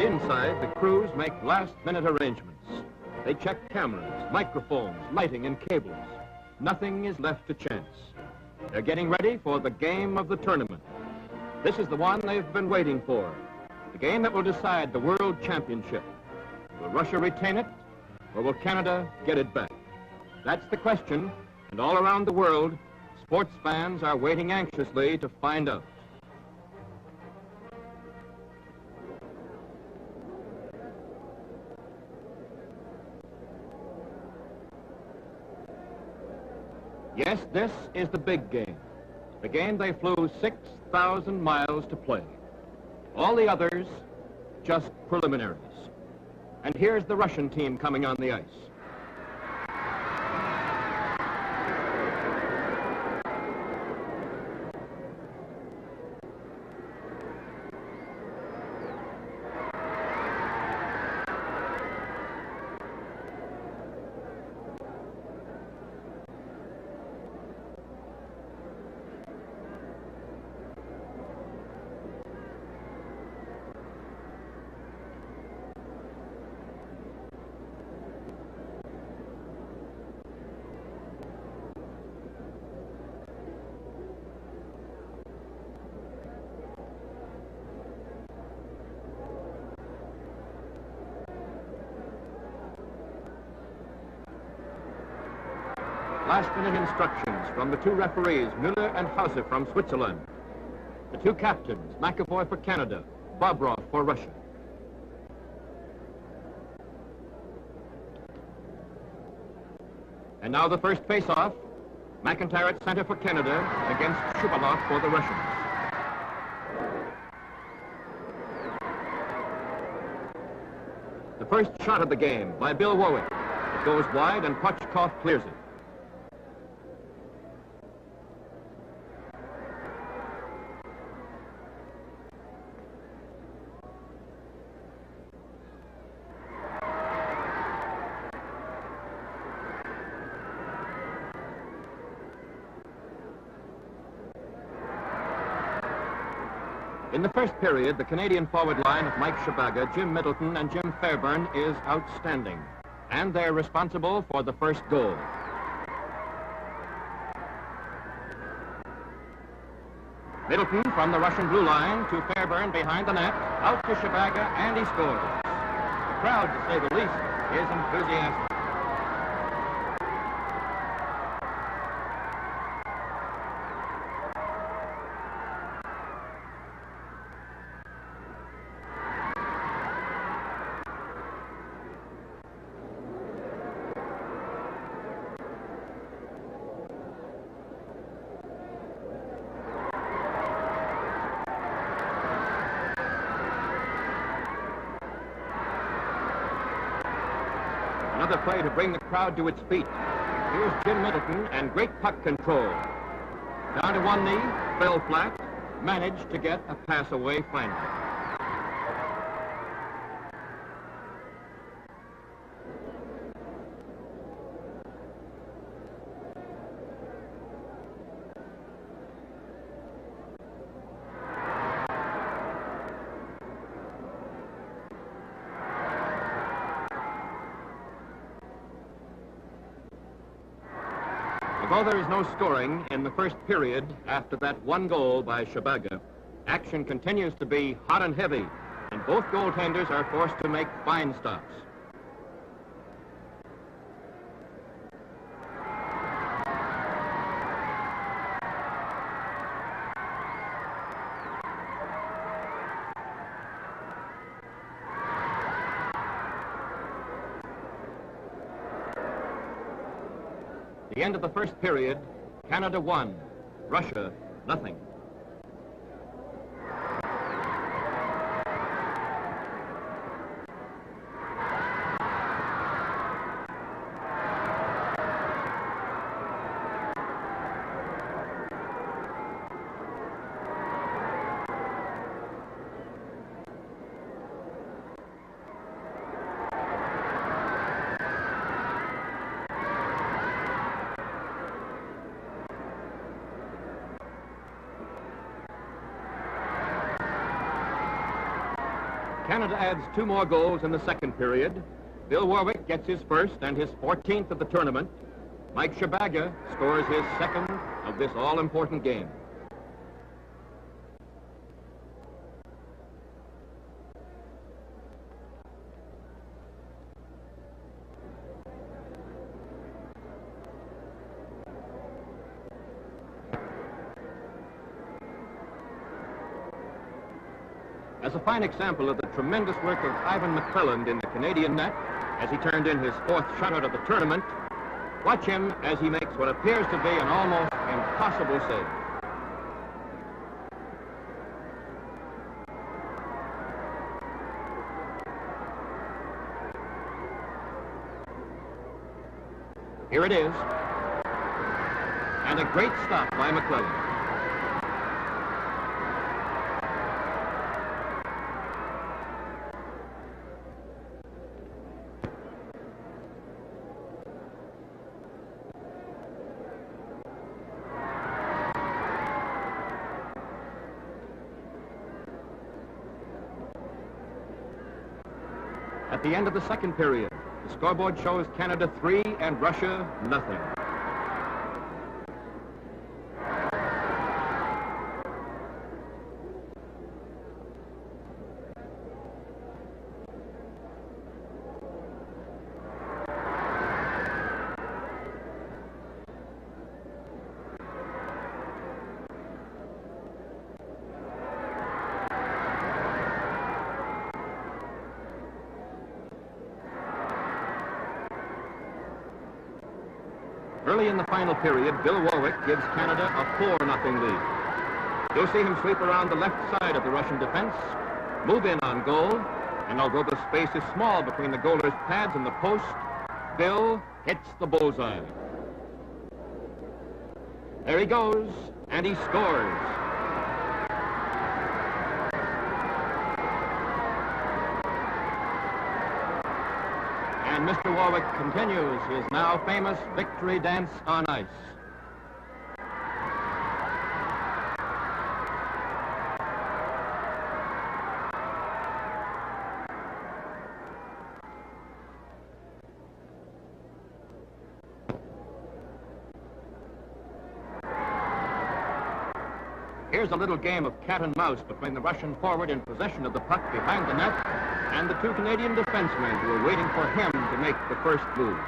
And inside, the crews make last-minute arrangements. They check cameras, microphones, lighting, and cables. Nothing is left to chance. They're getting ready for the game of the tournament. This is the one they've been waiting for. The game that will decide the World Championship. Will Russia retain it, or will Canada get it back? That's the question, and all around the world, sports fans are waiting anxiously to find out. Yes, this is the big game. The game they flew 6,000 miles to play. All the others, just preliminaries. And here's the Russian team coming on the ice. Last-minute instructions from the two referees, Müller and Hause from Switzerland. The two captains, McAvoy for Canada, Bobrov for Russia. And now the first face-off. McIntyre at center for Canada against Shuvалов for the Russians. The first shot of the game by U.Uorwik. It goes wide and Pучков clears it. In the first period, the Canadian forward line of Mike Shabaga, Jim Middleton, and Jim Fairburn is outstanding, and they're responsible for the first goal. Middleton from the Russian blue line to Fairburn behind the net, out to Shabaga, and he scores. The crowd, to say the least, is enthusiastic. Another play to bring the crowd to its feet. Here's Jim Middleton and great puck control. Down to one knee, fell flat, managed to get a pass away finally. Although there is no scoring in the first period after that one goal by Shabaga, action continues to be hot and heavy, and both goaltenders are forced to make fine stops. The end of the first period, Canada 1, Russia nothing. Canada adds 2 more goals in the second period. U.Uorwik gets his first and his 14th of the tournament. Mike Shabaga scores his second of this all-important game. As a fine example of the tremendous work of Ivan Maklelland in the Canadian net, as he turned in his 4th shutout of the tournament, watch him as he makes what appears to be an almost impossible save. Here it is, and a great stop by Maklelland. At the end of the second period, the scoreboard shows Canada 3 and Russia nothing. Early in the final period, U.Uorwik gives Canada a 4-0 lead. You'll see him sweep around the left side of the Russian defense, move in on goal, and although the space is small between the goaler's pads and the post, Bill hits the bullseye. There he goes, and he scores. And Mr. Uorwik continues his now famous victory dance on ice. Here's a little game of cat and mouse between the Russian forward in possession of the puck behind the net and the 2 Canadian defensemen who are waiting for him to make the first move.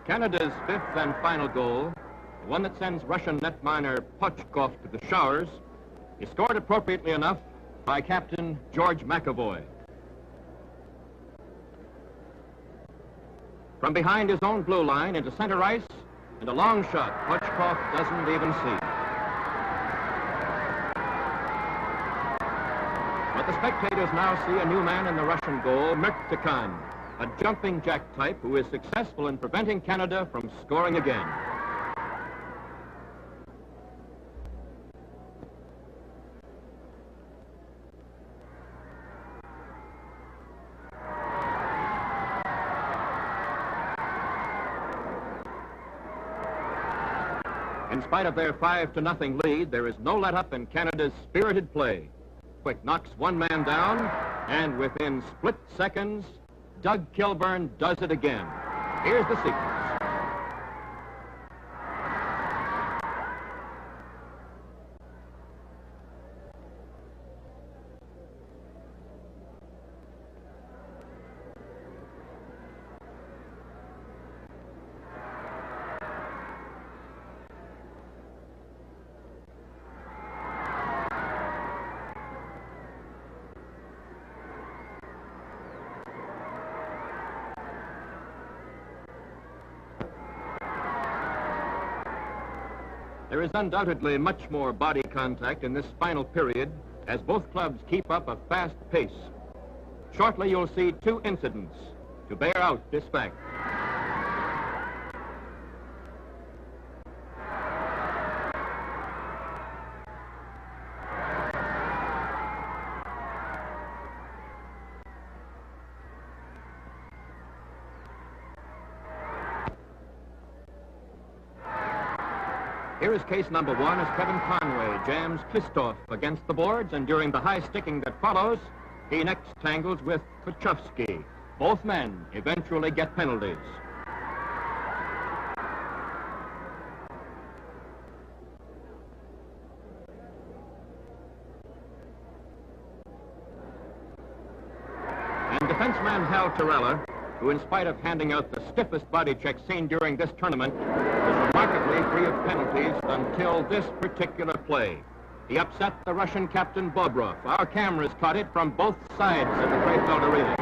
Canada's 5th and final goal, the one that sends Russian netminer Pучков to the showers, is scored appropriately enough by Captain George Macävой. From behind his own blue line into center ice, and a long shot Pучков doesn't even see. But the spectators now see a new man in the Russian goal, Mkrtычan, a jumping jack type who is successful in preventing Canada from scoring again. In spite of their 5-0 lead, there is no let-up in Canada's spirited play. Quick knocks one man down, and within split seconds, Doug Kilburn does it again. Here's the sequence. There is undoubtedly much more body contact in this final period as both clubs keep up a fast pace. Shortly, you'll see 2 incidents to bear out this fact. Here is case number one as Kevin Conway jams Hlystov against the boards, and during the high sticking that follows, he next tangles with Kучевский. Both men eventually get penalties. And defenseman Hal Tarala, who in spite of handing out the stiffest body check seen during this tournament, was remarkably free of penalties until this particular play. He upset the Russian captain Bobrov. Our cameras caught it from both sides of the Krefeld arena.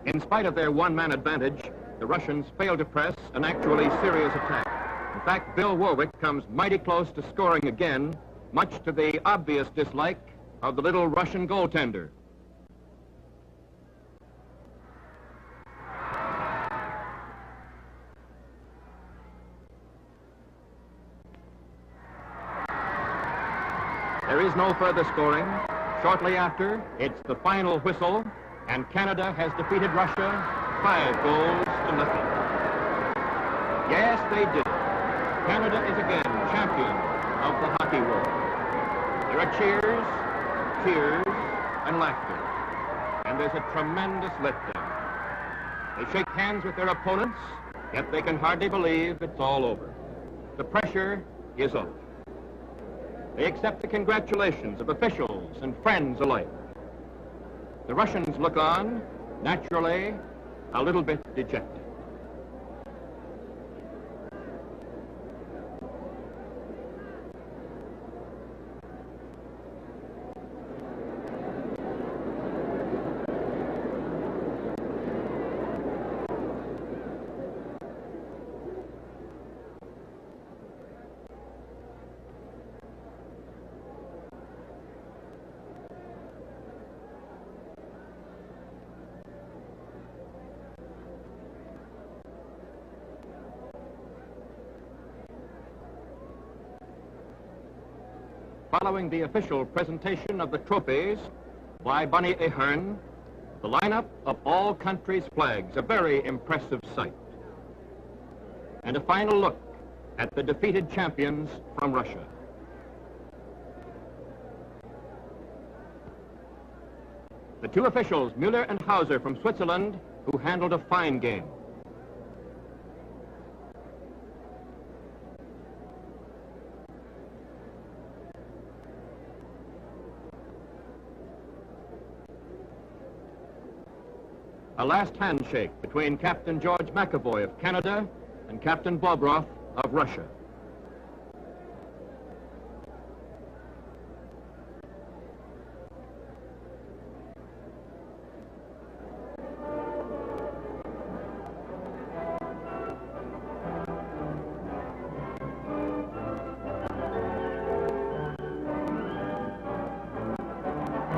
In spite of their one-man advantage, the Russians failed to press an actually serious attack. In fact, U.Uorwik comes mighty close to scoring again, much to the obvious dislike of the little Russian goaltender. There is no further scoring. Shortly after, it's the final whistle, and Canada has defeated Russia 5 goals to nothing. Yes, they did. Canada is again champion of the hockey world. There are cheers, tears, and laughter. And there's a tremendous letdown. They shake hands with their opponents, yet they can hardly believe it's all over. The pressure is off. They accept the congratulations of officials and friends alike. The Russians look on, naturally, a little bit dejected. Following the official presentation of the trophies by Bunny Ahern, the lineup of all countries' flags, a very impressive sight. And a final look at the defeated champions from Russia. The two officials, Müller and Hauser from Switzerland, who handled a fine game. A last handshake between Captain George Makevoy of Canada and Captain Bobbrov of Russia.